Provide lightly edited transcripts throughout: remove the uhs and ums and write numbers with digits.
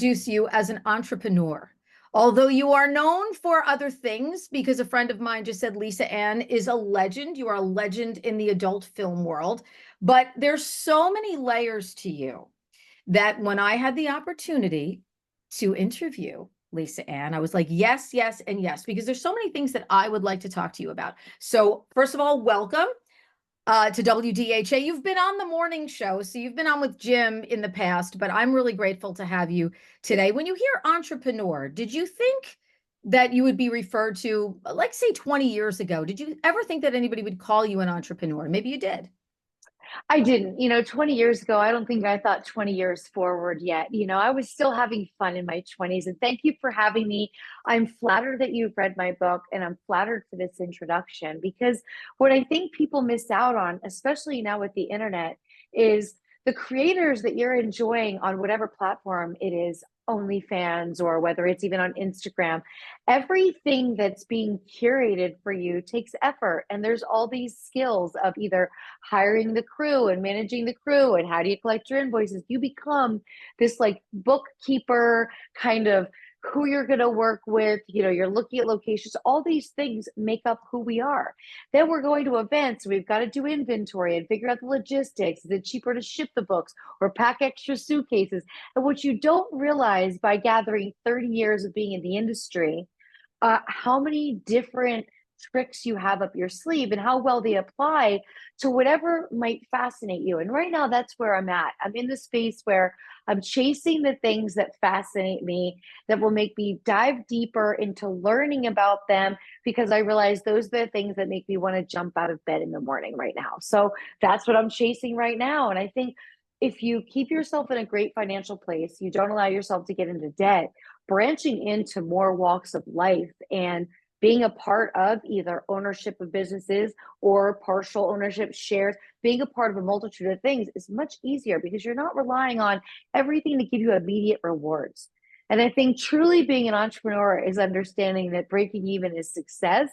introduce you as an entrepreneur. Although you are known for other things, because a friend of mine just said Lisa Ann is a legend. You are a legend in the adult film world, but there's so many layers to you that when I had the opportunity to interview Lisa Ann, I was like, yes, yes, and yes, because there's so many things that I would like to talk to you about. So first of all, welcome to WDHA. You've been on the morning show, so you've been on with Jim in the past, but I'm really grateful to have you today. When you hear entrepreneur, did you think that you would be referred to, like say 20 years ago? Did you ever think that anybody would call you an entrepreneur? Maybe you did. I didn't, 20 years ago, I don't think I thought 20 years forward yet. I was still having fun in my 20s. And thank you for having me. I'm flattered that you've read my book and I'm flattered for this introduction because what I think people miss out on, especially now with the internet, is the creators that you're enjoying on whatever platform it is, OnlyFans, or whether it's even on Instagram, everything that's being curated for you takes effort. And there's all these skills of either hiring the crew and managing the crew and how do you collect your invoices. You become this like bookkeeper kind of who you're going to work with. You're looking at locations. All these things make up who we are. Then we're going to events. We've got to do inventory and figure out the logistics. Is it cheaper to ship the books or pack extra suitcases? And what you don't realize by gathering 30 years of being in the industry, how many different tricks you have up your sleeve and how well they apply to whatever might fascinate you. And right now, that's where I'm at. I'm in the space where I'm chasing the things that fascinate me, that will make me dive deeper into learning about them, because I realize those are the things that make me want to jump out of bed in the morning right now. So that's what I'm chasing right now. And I think if you keep yourself in a great financial place, you don't allow yourself to get into debt, branching into more walks of life and being a part of either ownership of businesses or partial ownership shares, being a part of a multitude of things is much easier because you're not relying on everything to give you immediate rewards. And I think truly being an entrepreneur is understanding that breaking even is success,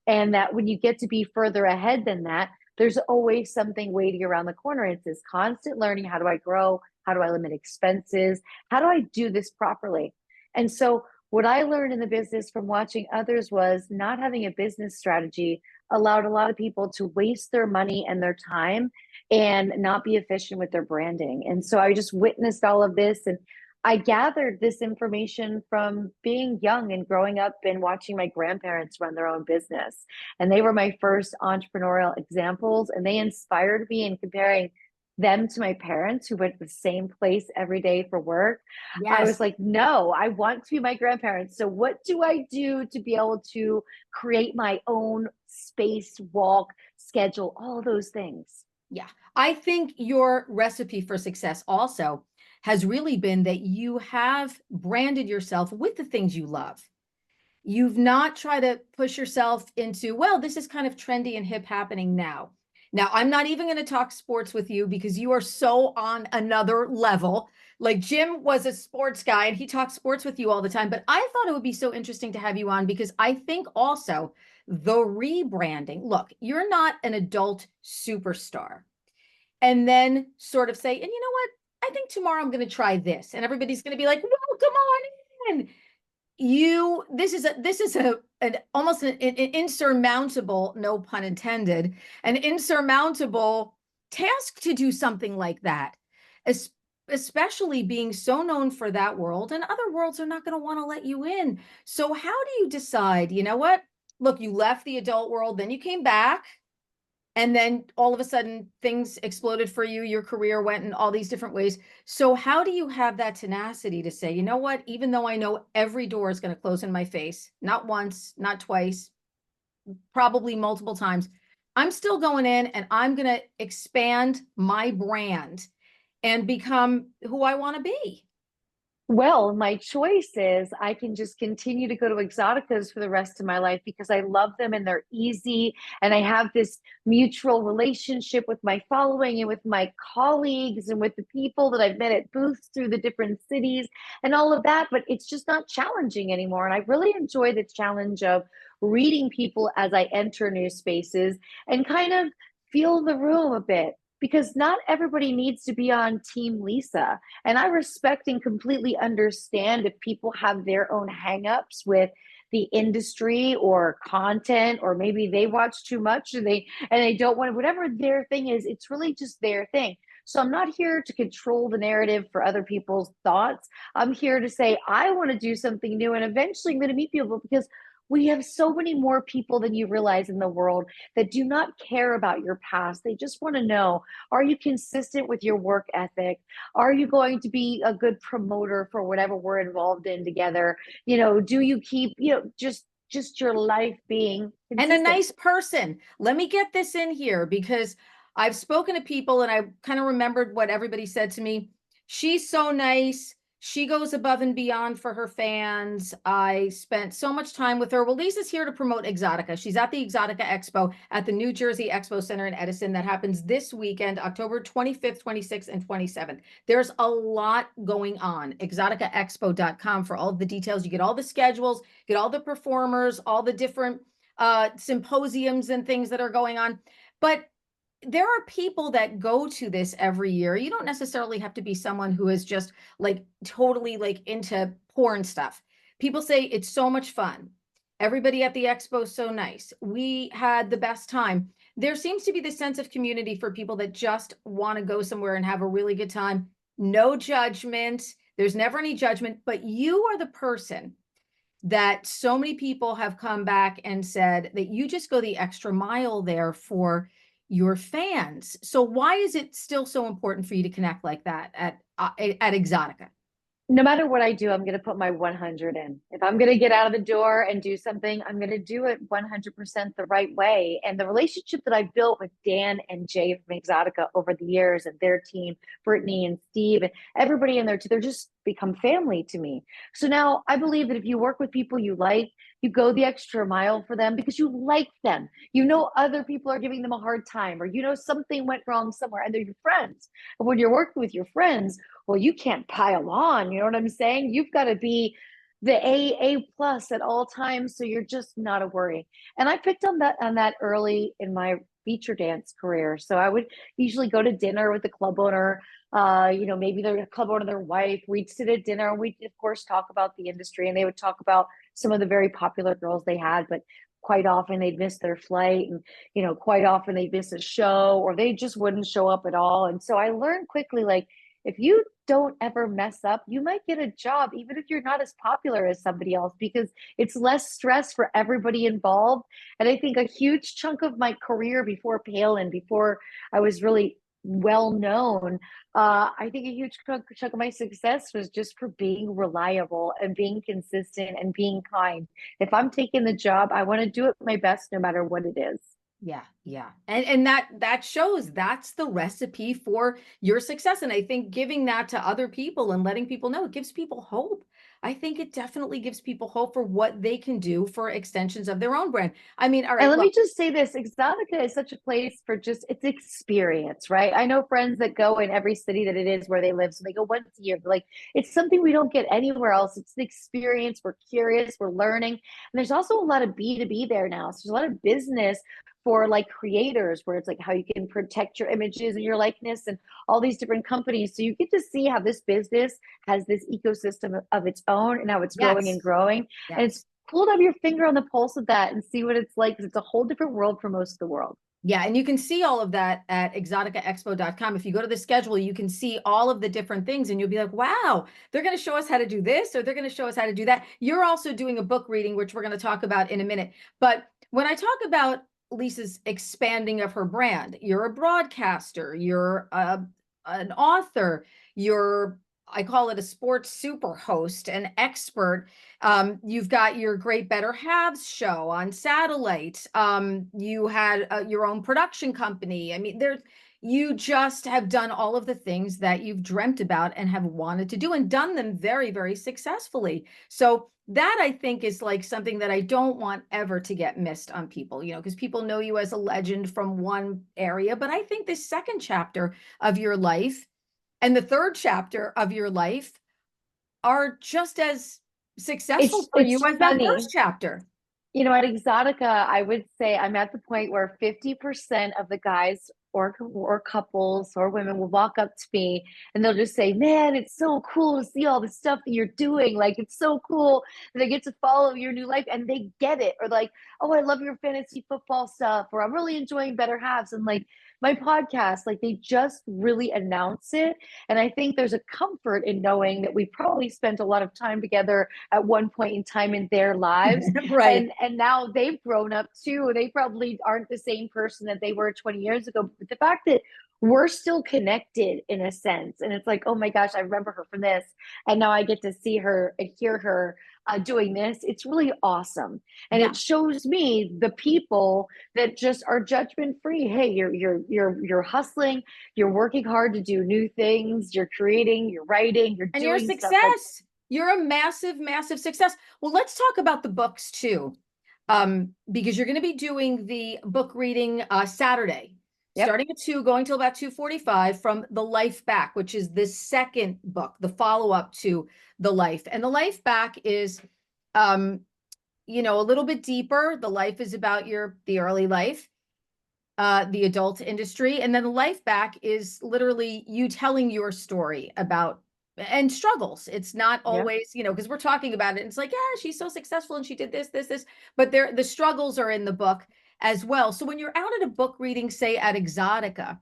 and that when you get to be further ahead than that, there's always something waiting around the corner. It's this constant learning. How do I grow? How do I limit expenses? How do I do this properly? And so what I learned in the business from watching others was not having a business strategy allowed a lot of people to waste their money and their time and not be efficient with their branding. And so I just witnessed all of this, and I gathered this information from being young and growing up and watching my grandparents run their own business. And they were my first entrepreneurial examples, and they inspired me in comparing them to my parents who went to the same place every day for work. I was Yes. like, no, I want to be my grandparents. So what do I do to be able to create my own space, walk, schedule, all those things? Yeah. I think your recipe for success also has really been that you have branded yourself with the things you love. You've not tried to push yourself into, well, this is kind of trendy and hip happening now. Now, I'm not even going to talk sports with you because you are so on another level. Like Jim was a sports guy and he talks sports with you all the time. But I thought it would be so interesting to have you on because I think also the rebranding. Look, you're not an adult superstar. And then sort of say, and you know what? I think tomorrow I'm going to try this. And everybody's going to be like, well, come on in. This is an almost an insurmountable, no pun intended, an insurmountable task to do something like that, especially being so known for that world, and other worlds are not going to want to let you in. So how do you decide, you know what? Look, you left the adult world, then you came back, and then all of a sudden things exploded for you, your career went in all these different ways. So how do you have that tenacity to say, you know what, even though I know every door is going to close in my face, not once, not twice, probably multiple times, I'm still going in and I'm going to expand my brand and become who I want to be? Well, my choice is I can just continue to go to Exoticas for the rest of my life because I love them and they're easy. And I have this mutual relationship with my following and with my colleagues and with the people that I've met at booths through the different cities and all of that. But it's just not challenging anymore. And I really enjoy the challenge of reading people as I enter new spaces and kind of feel the room a bit. because not everybody needs to be on Team Lisa. And I respect and completely understand if people have their own hangups with the industry or content, or maybe they watch too much and they don't want, whatever their thing is, it's really just their thing. So I'm not here to control the narrative for other people's thoughts. I'm here to say I want to do something new, and eventually I'm going to meet people, because we have so many more people than you realize in the world that do not care about your past. They just want to know, are you consistent with your work ethic? Are you going to be a good promoter for whatever we're involved in together? Do you keep, just your life being And a consistent? nice person. Let me get this in here because I've spoken to people and I kind of remembered what everybody said to me. She's so nice. She goes above and beyond for her fans. I spent so much time with her. Well, Lisa's here to promote Exxxotica. She's at the Exxxotica Expo at the New Jersey Expo Center in Edison. That happens this weekend, October 25th, 26th, and 27th. There's a lot going on. Exxxoticaexpo.com for all the details. You get all the schedules, get all the performers, all the different symposiums and things that are going on. But there are people that go to this every year. You don't necessarily have to be someone who is just like totally like into porn stuff. People say it's so much fun. Everybody at the expo is so nice. We had the best time. There seems to be this sense of community for people that just want to go somewhere and have a really good time. No judgment. There's never any judgment, but you are the person that so many people have come back and said that you just go the extra mile there for your fans. So why is it still so important for you to connect like that at Exxxotica? No matter what I do, I'm going to put my 100 in. If I'm going to get out of the door and do something, I'm going to do it 100% the right way. And the relationship that I've built with Dan and Jay from Exotica over the years, and their team, Brittany and Steve, and everybody in there too, they're just become family to me. So now I believe that if you work with people you like, you go the extra mile for them because you like them. You know other people are giving them a hard time, or something went wrong somewhere, and they're your friends. And when you're working with your friends, well, you can't pile on. You know what I'm saying? You've got to be the A plus at all times, so you're just not a worry. And I picked on that early in my feature dance career. So I would usually go to dinner with the club owner. Maybe the club owner, their wife. We'd sit at dinner and we'd of course talk about the industry, and they would talk about some of the very popular girls they had, but quite often they'd miss their flight, and quite often they'd miss a show, or they just wouldn't show up at all. And so I learned quickly, like, if you don't ever mess up, you might get a job, even if you're not as popular as somebody else, because it's less stress for everybody involved. And I think a huge chunk of my career before Palin, before I was really well known, I think a huge chunk of my success was just for being reliable and being consistent and being kind. If I'm taking the job, I want to do it my best no matter what it is. Yeah, yeah. And that shows that's the recipe for your success. And I think giving that to other people and letting people know, it gives people hope. I think it definitely gives people hope for what they can do for extensions of their own brand. I mean, all And right, let look, me just say this, Exotica is such a place for just it's experience, right? I know friends that go in every city that it is where they live. So they go once a year. Like, it's something we don't get anywhere else. It's the experience. We're curious, we're learning. And there's also a lot of B2B there now. So there's a lot of business for like creators, where it's like how you can protect your images and your likeness and all these different companies. So you get to see how this business has this ecosystem of its own, and how it's growing and yes, growing. And yes. it's cool to have your finger on the pulse of that and see what it's like, because it's a whole different world for most of the world. Yeah, and you can see all of that at exoticaexpo.com. If you go to the schedule, you can see all of the different things and you'll be like, wow, they're going to show us how to do this, or they're going to show us how to do that. You're also doing a book reading, which we're going to talk about in a minute. But when I talk about Lisa's expanding of her brand, you're a broadcaster, you're an author, you're, I call it a sports super host, an expert. You've got your Great Better Halves show on satellite. You had your own production company. I mean, you just have done all of the things that you've dreamt about and have wanted to do, and done them very, very successfully. So that, I think, is like something that I don't want ever to get missed on people, because people know you as a legend from one area. But I think this second chapter of your life and the third chapter of your life are just as successful It's for you it's as that first funny. chapter. At Exotica, I would say I'm at the point where 50% of the guys or couples or women will walk up to me and they'll just say, "Man, it's so cool to see all the stuff that you're doing. Like, it's so cool that I get to follow your new life." And they get it. Or like, "Oh, I love your fantasy football stuff," or "I'm really enjoying Better Halves." And like my podcast, like they just really announce it. And I think there's a comfort in knowing that we probably spent a lot of time together at one point in time in their lives. Right. And now they've grown up too. They probably aren't the same person that they were 20 years ago. But the fact that we're still connected in a sense, and it's like, oh my gosh, I remember her from this, and now I get to see her and hear her doing this. It's really awesome, and Yeah. it shows me the people that just are judgment free. Hey, you're hustling, you're working hard to do new things, you're creating, you're writing, you're And your doing stuff like. success. You're a massive, massive success. Well, let's talk about the books too. Because you're going to be doing the book reading Saturday, Yep. starting at 2, going till about 2:45 from The Life Back, which is the second book, the follow-up to The Life. And The Life Back is a little bit deeper. The Life is about the early life, the adult industry, and then The Life Back is literally you telling your story about and struggles. It's not Yep. always, because we're talking about it and it's like, yeah, she's so successful and she did this, but the struggles are in the book as well. So when you're out at a book reading, say at Exxxotica,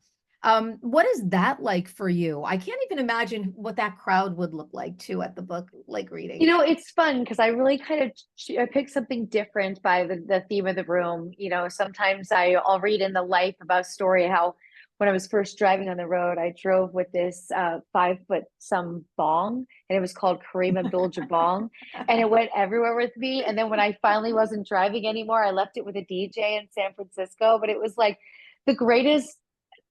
what is that like for you? I can't even imagine what that crowd would look like too at the book like reading. It's fun because I really kind of I pick something different by the theme of the room. Sometimes I'll read in the life about a story how when I was first driving on the road, I drove with this 5 foot some bong, and it was called Kareem Abdul-Jabbar, and it went everywhere with me. And then when I finally wasn't driving anymore, I left it with a DJ in San Francisco. But it was like the greatest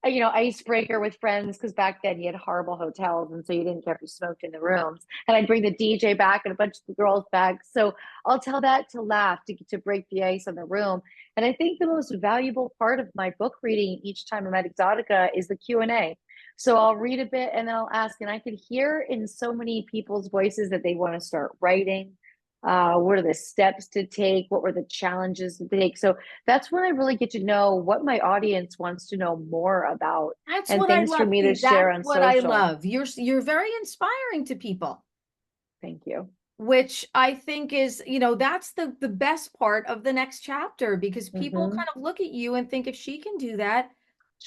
icebreaker with friends because back then you had horrible hotels and so you didn't care if you smoked in the rooms. And I'd bring the DJ back and a bunch of the girls back. So I'll tell that to laugh to break the ice on the room. And I think the most valuable part of my book reading each time I'm at Exxxotica is the Q&A. So I'll read a bit and then I'll ask, and I could hear in so many people's voices that they want to start writing. What are the steps to take? What were the challenges to take? So that's when I really get to know what my audience wants to know more about That's and what I things for love. me to See, share that's on what I social. love. You're very inspiring to people, Thank you. which I think is, that's the best part of the next chapter because people Hmm. kind of look at you and think if she can do that,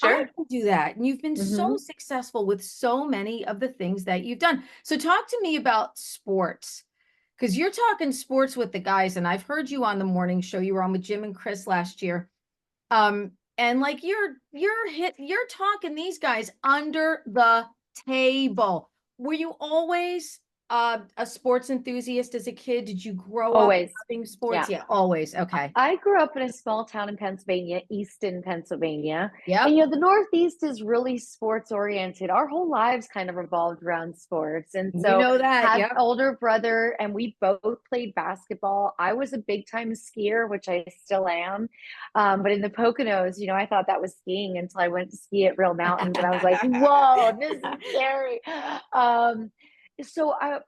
I Sure. can do that. And you've been so Hmm. successful with so many of the things that you've done. So talk to me about sports because you're talking sports with the guys, and I've heard you on the morning show. You were on with Jim and Chris last year. And like you're talking these guys under the table. Were you always a sports enthusiast as a kid? Did you grow up Always. loving sports? Yeah. Yeah, always. Okay. I grew up in a small town in Pennsylvania, Easton, Pennsylvania. And Yep. the Northeast is really sports oriented. Our whole lives kind of revolved around sports. And You so know that. had Yep. older brother and we both played basketball. I was a big time skier, which I still am. But in the Poconos, I thought that was skiing until I went to ski at real mountains and I was like, whoa, this is scary.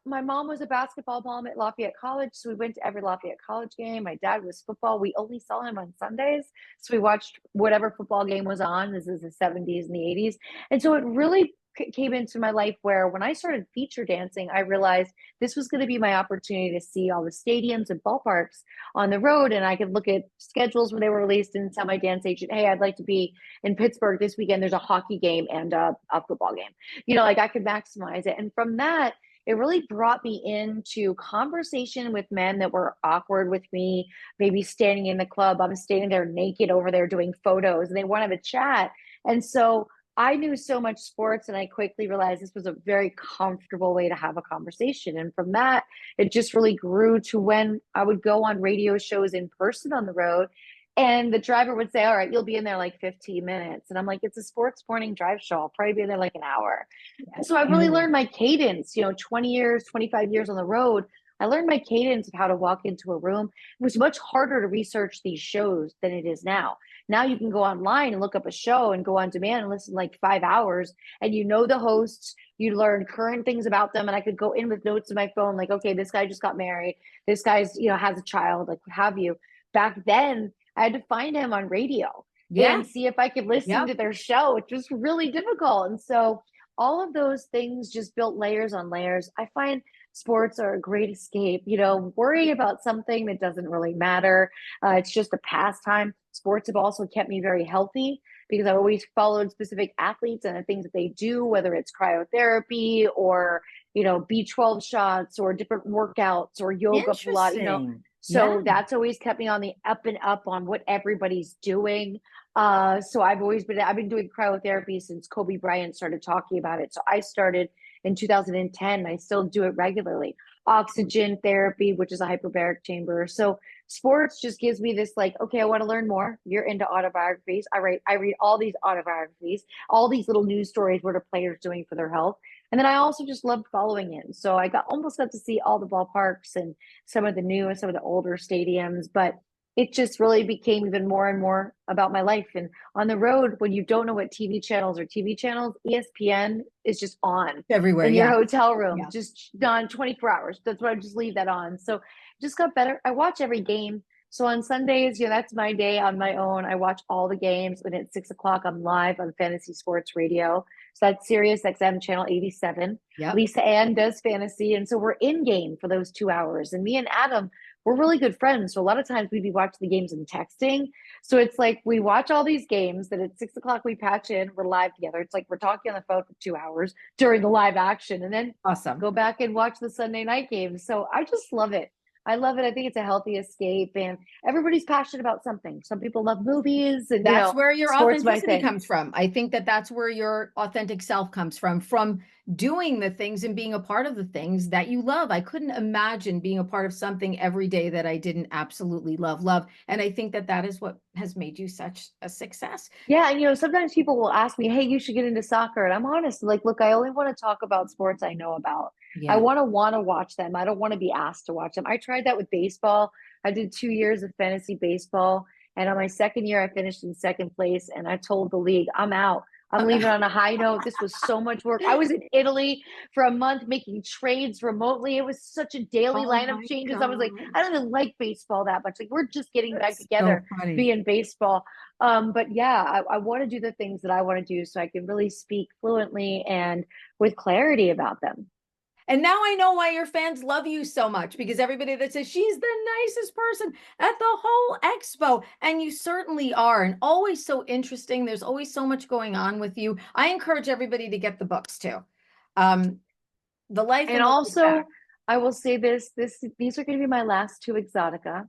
My mom was a basketball mom at Lafayette College, so we went to every Lafayette College game. My dad was football. We only saw him on Sundays, so we watched whatever football game was on. This is the 70s and the 80s, and so it really came into my life where when I started feature dancing, I realized this was going to be my opportunity to see all the stadiums and ballparks on the road, and I could look at schedules when they were released and tell my dance agent, "Hey, I'd like to be in Pittsburgh this weekend. There's a hockey game and a football game." Like I could maximize it, and from that it really brought me into conversation with men that were awkward with me, maybe standing in the club. I'm standing there naked over there doing photos and they want to have a chat. And so I knew so much sports and I quickly realized this was a very comfortable way to have a conversation. And from that, it just really grew to when I would go on radio shows in person on the road. And the driver would say, "All right, you'll be in there like 15 minutes." And I'm like, "It's a sports morning drive show. I'll probably be in there like an hour." And so I really Mm. learned my cadence, 20 years, 25 years on the road. I learned my cadence of how to walk into a room. It was much harder to research these shows than it is now. Now you can go online and look up a show and go on demand and listen like 5 hours and the hosts, you learn current things about them. And I could go in with notes in my phone, like, okay, this guy just got married. This guy's, has a child, like what have you. Back then I had to find him on radio. Yeah. and see if I could listen Yep. to their show, which was really difficult. And so all of those things just built layers on layers. I find sports are a great escape, worrying about something that doesn't really matter. It's just a pastime. Sports have also kept me very healthy because I've always followed specific athletes and the things that they do, whether it's cryotherapy or, B12 shots or different workouts or yoga, Pilates. Interesting. Yeah. So that's always kept me on the up and up on what everybody's doing. So I've been doing cryotherapy since Kobe Bryant started talking about it. So I started in 2010, and I still do it regularly. Oxygen therapy, which is a hyperbaric chamber. So sports just gives me this like, okay, I want to learn more. You're into autobiographies. I read all these autobiographies, all these little news stories, what are players doing for their health. And then I also just loved following it. So I almost got to see all the ballparks and some of the new and some of the older stadiums, but it just really became even more and more about my life. And on the road, when you don't know what TV channels, ESPN is just on Everywhere. in your Yeah. hotel room, Yeah. just on 24 hours. That's why I just leave that on. So just got better. I watch every game. So on Sundays, that's my day on my own. I watch all the games. And at 6 o'clock, I'm live on Fantasy Sports Radio. So that's Sirius XM channel 87. Yep. Lisa Ann does fantasy. And so we're in game for those 2 hours. And me and Adam, we're really good friends. So a lot of times we'd be watching the games and texting. So it's like we watch all these games, that at 6 o'clock we patch in, we're live together. It's like we're talking on the phone for 2 hours during the live action and then Awesome. go back and watch the Sunday night games. So I just love it. I love it. I think it's a healthy escape, and everybody's passionate about something. Some people love movies, and That's where your sports my authenticity thing. comes from. I think that that's where your authentic self comes from doing the things and being a part of the things that you love. I couldn't imagine being a part of something every day that I didn't absolutely love. And I think that that is what has made you such a success. Yeah, and sometimes people will ask me, "Hey, you should get into soccer," and I'm honest, like, look, I only want to talk about sports I know about. I Yeah. want to watch them. I don't want to be asked to watch them. I tried that with baseball. I did 2 years of fantasy baseball, and on my second year, I finished in second place. And I told the league, "I'm out. I'm leaving on a high note. This was so much work. I was in Italy for a month making trades remotely. It was such a daily Oh lineup my changes. I was like, God. I don't even like baseball that much. Like, we're just getting back That's so together, funny. being baseball." But yeah, I want to do the things that I want to do so I can really speak fluently and with clarity about them. And now I know why your fans love you so much, because everybody that says she's the nicest person at the whole expo, and you certainly are, and always so interesting. There's always so much going on with you. I encourage everybody to get the books too. The Life And and the Life Back. also, I will say these are going to be my last two Exxxotica.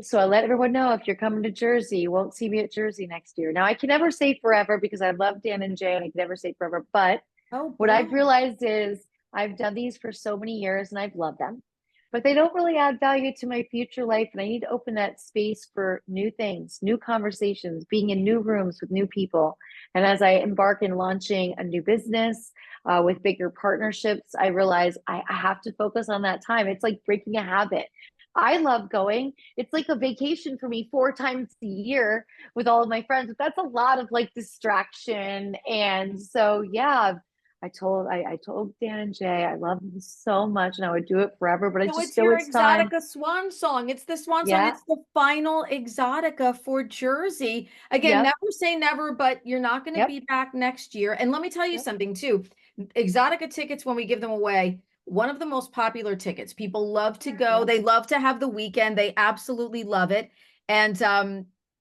So I let everyone know, if you're coming to Jersey, you won't see me at Jersey next year. Now I can never say forever because I love Dan and Jay, and I can never say forever. But Oh what I've boy. realized is I've done these for so many years and I've loved them, but they don't really add value to my future life. And I need to open that space for new things, new conversations, being in new rooms with new people. And as I embark in launching a new business with bigger partnerships, I realize I have to focus on that time. It's like breaking a habit. I love going. It's like a vacation for me 4 times a year with all of my friends. But that's a lot of like distraction. And so, yeah, I told Dan and Jay I love them so much and I would do it forever, but I So just it's feel your it's time. Exxxotica swan song. It's the swan song. Yeah. It's the final Exxxotica for Jersey. Again, Yep. never say never, but you're not going to Yep. be back next year. And let me tell you Yep. something too. Exxxotica tickets, when we give them away, one of the most popular tickets. People love to go. Yep. They love to have the weekend. They absolutely love it. And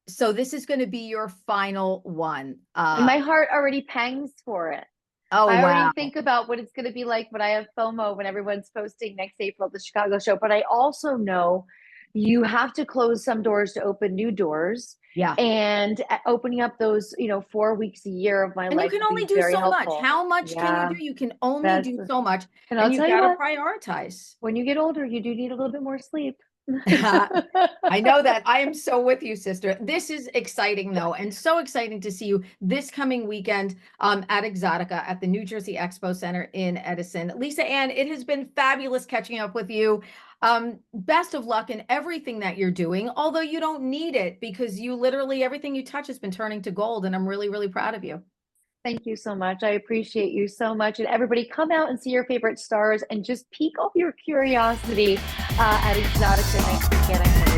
so this is going to be your final one. And my heart already pangs for it. Oh, I already wow. think about what it's going to be like when I have FOMO when everyone's posting next April at the Chicago show. But I also know you have to close some doors to open new doors. Yeah. And opening up those, 4 weeks a year of my And you life can will only be do very so much. helpful. How much can you Yeah, do? You can only that's, do so much, and and I'll you've tell you got to what, prioritize. when you get older, you do need a little bit more sleep. I know that. I am so with you, sister. This is exciting, though, and so exciting to see you this coming weekend at Exxxotica at the New Jersey Expo Center in Edison. Lisa Ann, it has been fabulous catching up with you. Best of luck in everything that you're doing, although you don't need it, because you literally, everything you touch has been turning to gold, and I'm really, really proud of you. Thank you so much. I appreciate you so much. And everybody, come out and see your favorite stars and just pique all your curiosity at Exxxotica next weekend.